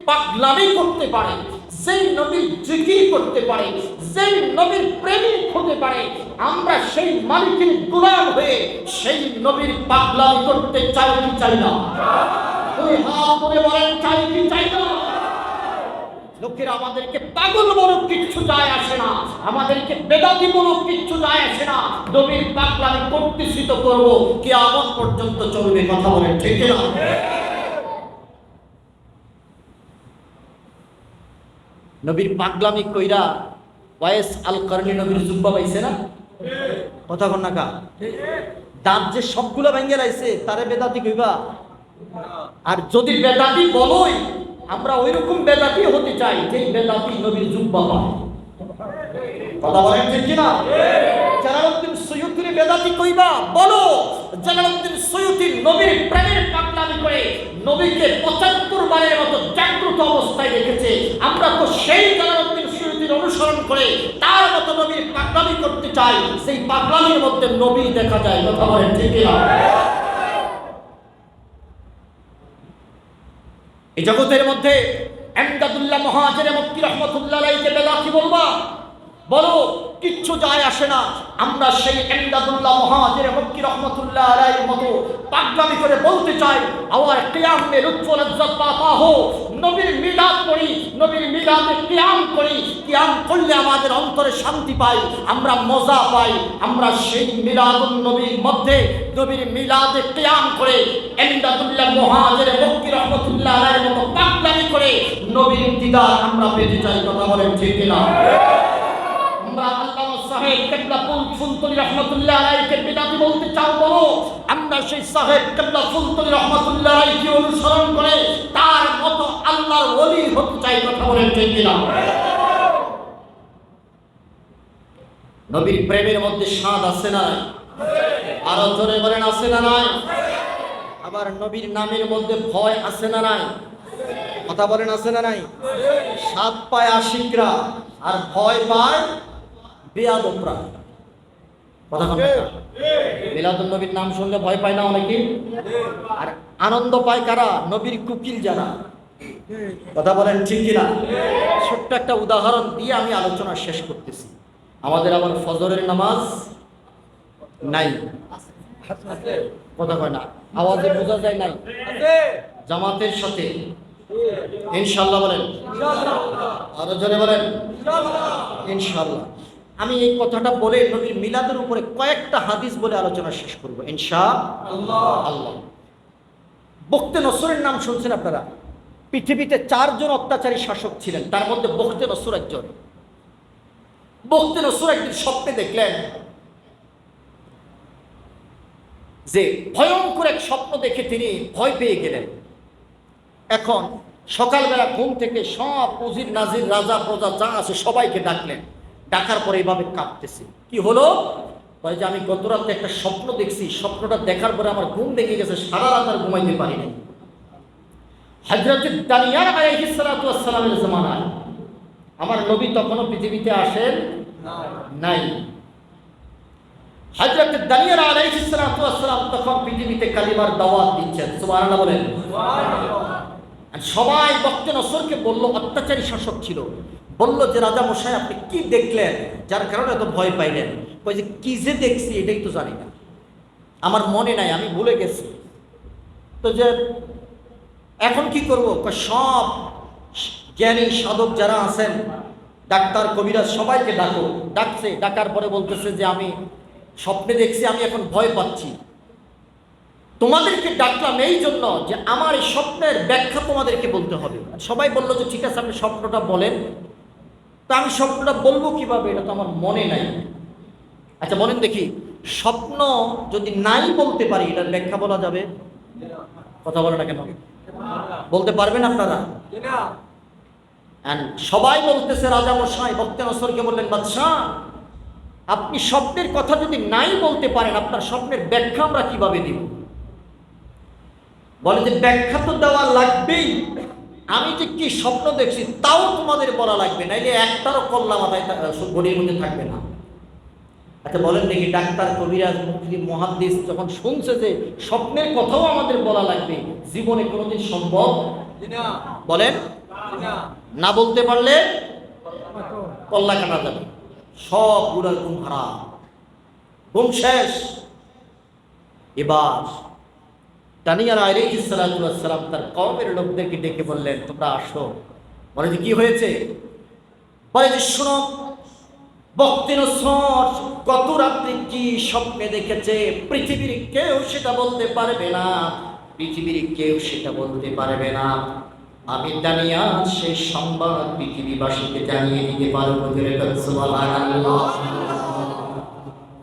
পাগলামি করতে পারে, যেই নবীর জিকির করতে পারে, যেই নবীর প্রেমিক হতে পারে, আমরা সেই মালিকের গোলাম হয়ে সেই নবীর পাগলামি করতে চাই কি চাই না? ওই হাত করে বলেন চাই কি চাই না? লোকেরা আমাদেরকে পাগল বলুক কিচ্ছু যায় আসে না, আমাদেরকে বেদাতি বলুক কিচ্ছু যায় আসে না, নবীর পাগলামি করতেছি তো করবো, কিয়ামত পর্যন্ত চলবে। কথা বলেন ঠিক না? নবীর পাগলামি কইরা ওয়াইস আল কারনি নবীর জুব্বা পাইছে না? কথা কন না কা? দাঁত যে সবগুলো ভেঙে লাইছে তারে বেদাতি কইবা? আর যদি বেদাতি বলোই, আমরা ওইরকম বেদাতি হতে চাই যে বেদাতি নবীর জুব্বা পায়। কথা বলেন ঠিক কিনা? জালালউদ্দিন সৈয়দীর বেদাতি কইবা বলো, জালালউদ্দিন সৈয়দী নবীর প্রেমের পাগলামি করে নবীকে ৭৫ বারের মতো জাগ্রত অবস্থায় রেখেছে। আমরা তো সেই জালালউদ্দিন সৈয়দীর অনুসরণ করে তার মতো নবীর পাগলামি করতে চাই, সেই পাগলামির মধ্যে নবী দেখা যায়। কথা বলেন ঠিক কিনা? এই জগতের মধ্যে এমদাদুল্লাহ মুহাজির মক্কি রহমাতুল্লাহ আলাইহিকে বেদাতি বলবা? বলো, কিচ্ছু যায় আসে না। আমরা সেই এমদাদুল্লাহ মুহাজির মক্কি রহমাতুল্লাহ আলাইহির মতো পাগলামি করে বলতে চাই, আওয়ার কিয়াম মে লুৎফ লাজ্জাত পাতা হো, নবীর মিলাদ করি, নবীর মিলাদে কিয়াম করি, কিয়াম করলে আমাদের অন্তরে শান্তি পাই, আমরা মজা পাই। আমরা সেই মিলাদুন নবীর মধ্যে নবীর মিলাদে কিয়াম করে এমদাদুল্লাহ মুহাজির মক্কি রহমাতুল্লাহ আলাইহির মতো পাগলামি করে নবীর দিদার আমরা পেতে চাই। কথা বলেন ঠিক কিনা? আমরা আল্লামা সাহেব কিবলা ফুলতলি রহমাতুল্লাহ আলাইহিকে বিদাতি বলতে চাও? বলো, আমরা সেই সাহেব কিবলা ফুলতলি রহমাতুল্লাহ আলাইহিকে অনুসরণ করে তার মতো আল্লাহর ওলি হতে চাই। কথা বলেন ঠিক কিনা? নবীর প্রেমের মধ্যে স্বাদ আছে না? আরো জোরে বলেন আছে না নাই? আবার নবীর নামের মধ্যে ভয় আছে না নাই? কথা বলেন আছে না নাই? স্বাদ পায় আশিকরা আর ভয় পায় বেয়াদবরা। কথা বলেন। মিলাদুন নবীর নাম শুনলে ভয় পায় না অনেকে, আর আনন্দ পায় কারা? নবীর কুকিল যারা। কথা বলেন ঠিক কিনা? ছোট্ট একটা উদাহরণ দিয়ে আমি আলোচনা শেষ করতেছি। আমাদের আবার ফজরের নামাজ নাই। কথা কয় না, আওয়াজে বোঝা যায় নাই? জামাতের সাথে ইনশাআল্লাহ বলেন, আরো জোরে বলেন ইনশাআল্লাহ। আমি এই কথাটা বলে নবীর মিলাদের উপরে কয়েকটা হাদিস বলে আলোচনা শেষ করব ইনশাআল্লাহ। বখতে নসরের নাম শুনছেন আপনারা? পৃথিবীতে 4 জন অত্যাচারী শাসক ছিলেন, তার মধ্যে বখতে নসর একজন। বখতে নসর একদিন স্বপ্নে দেখলেন যে ভয়ঙ্কর এক স্বপ্ন দেখে তিনি ভয় পেয়ে গেলেন। এখন সকালবেলা ঘুম থেকে সব উজির নাজির রাজা প্রজা যা আছে সবাইকে ডাকলেন। ডাকার পরে এইভাবে কাঁপতেছে। কি হলো? যে আমি গত রাতে একটা স্বপ্ন দেখছি, স্বপ্নটা দেখার পরে আমার ঘুম ভেঙে গেছে, সারা রাত আর ঘুমাইতে পারিনি। হযরত দানিয়ার আলাইহিস সালাতু ওয়াস সালামের জামানায় আমার নবী তখনও পৃথিবীতে আসেন নাই। হযরত দানিয়ার আলাইহিস সালাতু ওয়াস সালাম তখন পৃথিবীতে কালিমার দাওয়াত দিচ্ছেন। সুবহানাল্লাহ বলেন। সবাই বখতে নসরকে বলল, অত্যাচারী শাসক ছিল, বলল যে রাজা মশাই আপনি কি দেখলেন যার কারণে এত ভয় পাইলেন? কই যে কি যে দেখছি এটাই তো জানি না, আমার মনে নাই, আমি ভুলে গেছি। তো যে এখন কি করবো? সব জ্ঞানী সাধক যারা আছেন, ডাক্তার কবিরাজ সবাইকে ডাকো। ডাকছে, ডাকার পরে বলতেছে যে আমি স্বপ্নে দেখছি, আমি এখন ভয় পাচ্ছি। তোমাদেরকে ডাকলাম এই জন্য যে আমার এই স্বপ্নের ব্যাখ্যা তোমাদেরকে বলতে হবে। সবাই বললো যে ঠিক আছে আপনি স্বপ্নটা বলেন। তা আমি স্বপ্নটা বলবো কিভাবে? এটা তো আমার মনে নাই। আচ্ছা বলেন দেখি, স্বপ্ন যদি নাই বলতে পারি এটার ব্যাখ্যা বলা যাবে? কথা বলে না কেন? বলতে পারবেন আপনারা? সবাই বলতেছে রাজা মশাই বখতে নসরকে বললেন, বাদশাহ আপনি স্বপ্নের কথা যদি নাই বলতে পারেন আপনার স্বপ্নের ব্যাখ্যা আমরা কিভাবে দিব? বলে যে ব্যাখ্যা তো দেওয়া লাগবেই, আমি যে কি স্বপ্ন দেখছি তাও তোমাদের বলা লাগবে, নাইলে একটারও কল্লা মাথায় গড়ির মধ্যে থাকবে না। আচ্ছা বলেন দেখি, ডাক্তার কবিরাজ মুফতি মুহাদ্দিস যখন শুনছে যে স্বপ্নের কথাও আমাদের বলা লাগবে, জীবনে কোনোদিন সম্ভব বলেন? না বলতে পারলে কল্লা কাটা যাবে। সব বুড়ার ঘুম হারাম, ঘুম শেষ। এবার দানিয়াল আলাইহিস সালাতু ওয়াস সালাম তার কওমের লোকদেরকে ডেকে বললেন, তোমরা আসো। বলে যে কি হয়েছে? বলে যে শোনো, বক্তে নসর কত রাত্রি কি স্বপ্নে দেখেছে, পৃথিবীর কেউ সেটা বলতে পারবে না, পৃথিবীর কেউ সেটা বলতে পারবে না। আমি দানিয়াল সেই সংবাদ পৃথিবীবাসীকে জানিয়ে দিতে পারবো। সুবহানাল্লাহ।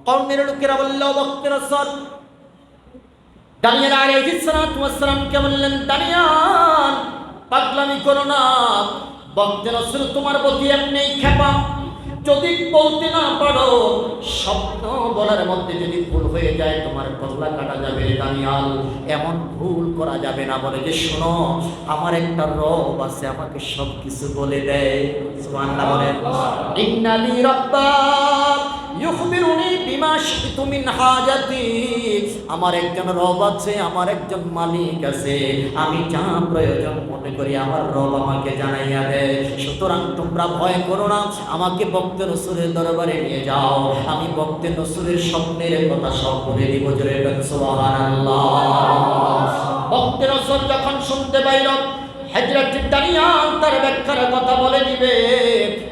কওমের লোকেরা বলল, বক্তে নসর দানিয়াল আলাইহিস সালাতু ওয়াস সালামকে বললেন, দানিয়াল পাগলামি করো না, বক্তে নসর তোমার প্রতি এমনি খেপা, যদি বলতে না পারো, স্বপ্ন বলার মধ্যে যদি ভুল হয়ে যায় তোমার কল্লা কাটা যাবে। দানিয়াল এমন ভুল করা যাবে না। বলে যে শোনো, আমার একটা রব আছে, আমাকে সব কিছু বলে দেয়। সুবহানাল্লাহ বলেন। ইন্নালি রাব্বা ইউখবিরুনি বিমা শিতু মিন হাজাতি, আমার একজন রব আছে, আমার একজন মালিক আছে, আমি যা প্রয়োজন মনে করি আমার রব আমাকে জানাইয়া দেয়। সুতরাং তোমরা ভয় করো না, আমাকে বক্তে রসুলের দরবারে নিয়ে যাও, আমি বক্তে রসুলের স্বপ্নের কথা সব বলে দিব। জোরে বলেন সুবহানাল্লাহ। বক্তে রসুল যখন শুনতে পাইল হযরত দানিয়াল তার ব্যাখ্যার কথা বলে দিবে,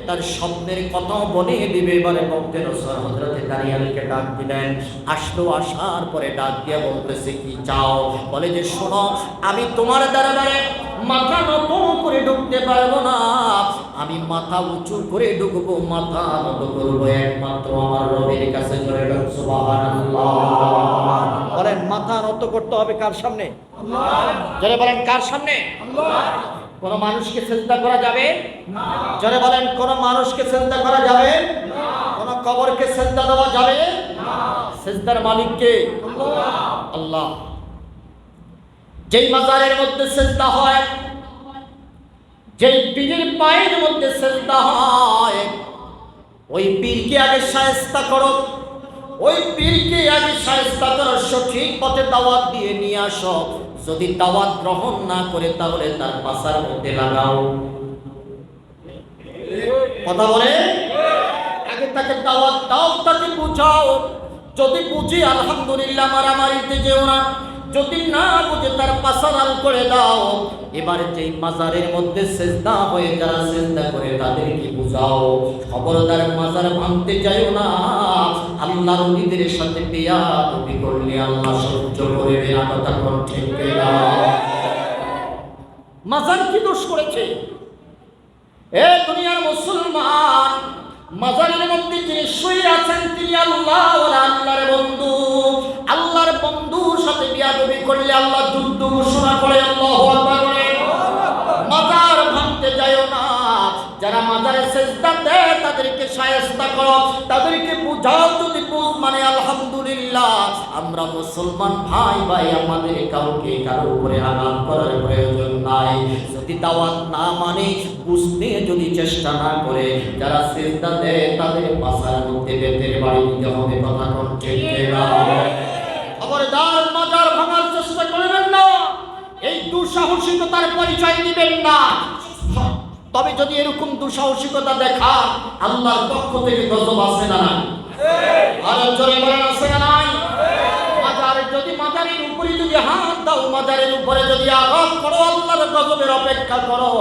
তার স্বপ্নের কথা বলে দিবে, বলে বক্তে রসুল হযরত দানিয়ালকে ডাক দিলেন। আসলো, আসার পরে ডাক দিয়ে বলতেছে, কি চাও? বলে যে শোনো, আমি তোমার দরবারে মাথা নত করে ঢুকতে পারবো না, আমি মাথা উঁচু করে ঢুকবো, মাথা নত করবো একমাত্র আমার রবের কাছে। জোরে বলেন সুবহানাল্লাহ। বলেন মাথা নত করতে হবে কার সামনে? আল্লাহ। জোরে বলেন কার সামনে? আল্লাহ। কোন মানুষকে সিজদা করা যাবে না। জোরে বলেন কোন মানুষকে সিজদা করা যাবে না। কোন কবরকে সিজদা দেওয়া যাবে না। সিজদার মালিক কে? আল্লাহ। আল্লাহ। যেই মাজারের মধ্যে সিজদা হয়, যেই পীরের পায়ের মধ্যে সিজদা হয়, ওই পীরকে আগে শায়েস্তা করো, ওই পীরকে আগে শায়েস্তা করো, সঠিক পথে দাওয়াত দিয়ে নিয়ে আসো। যদি দাওয়াত গ্রহণ না করে তাহলে তার পাছার মধ্যে লাগাও। কথা বলে আগে তাকে দাওয়াত দাও, তাকে বুঝাও। যদি বুঝি আলহামদুলিল্লাহ, মারামারিতে যেও না। যদি না বুঝে তার পাছা লাল করে দাও। এবারে যেই মাজারের মধ্যে সিজদা হয়ে যারা সিজদা করে তাদেরকে বুঝাও, খবরদার মাজার ভাঙতে যাইও না। আল্লাহর ওলিদের সাথে বেয়াদবি করলে আল্লাহ সহ্য করবে না। কথা কোন ঠিক না? মাজার কি দোষ করেছে? এ দুনিয়ার মুসলমান, মাজারের মধ্যে যিনি শুয়ে আছেন তিনি আল্লাহ, আল্লাহর বন্ধু। আল্লাহর বন্ধুর সাথে বিয়াদবি করলে আল্লাহ যুদ্ধ ঘোষণা করে। আল্লাহু আকবার বলে। মাজার ভাঙতে যায়ও না। যারা মাজারে সিজদা দেয় তাদেরকে শায়েস্তা করো, তাদেরকে বুঝাও। যদি বুঝ মানে আলহামদুলিল্লাহ, আমরা মুসলমান ভাই ভাই, আমাদের কাউকে কারো উপরে আঘাত করার প্রয়োজন নাই। যদি দাওয়াত না মানে, বুঝতে যদি চেষ্টা না করে, যারা সিজদা দেয় তাদের পাছার মধ্যে বেতের বাড়ি দিতে হবে। কথা কোন ঠিক না? খবরদার মাজার ভাঙার চেষ্টা করবেন না, এই দুঃসাহসিকতার পরিচয় দিবেন না। তবে যদি এরকম দুঃসাহসিকতা দেখা, আল্লাহর পক্ষ থেকে গজব আছে না নাই? আর জোরে বলেন আছে না নাই? যদি মাজারের উপরে যদি হাত দাও, মাজারের উপরে যদি আঘাত করো, আল্লাহর গজবের অপেক্ষা করো।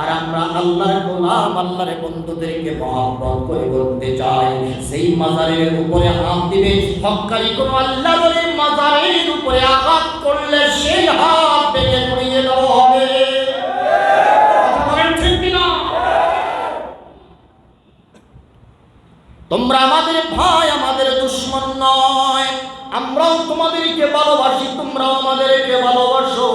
আর আমরা আল্লাহর গোলাম, আল্লাহর বন্ধুদেরকে মহব্বত করে বলতে চাই, সেই মাজারের উপরে হাত দিবে, হক্কারি কোন আল্লাহ বলে মাজারের উপরে আঘাত করলে সেই হাত ভেঙে পড়িয়ে দেওয়া হবে। তোমরা আমাদের ভাই, আমাদের দুশমন নয়। আমরাও তোমাদেরকে ভালোবাসি, তোমরাও আমাদেরকে ভালোবাসো।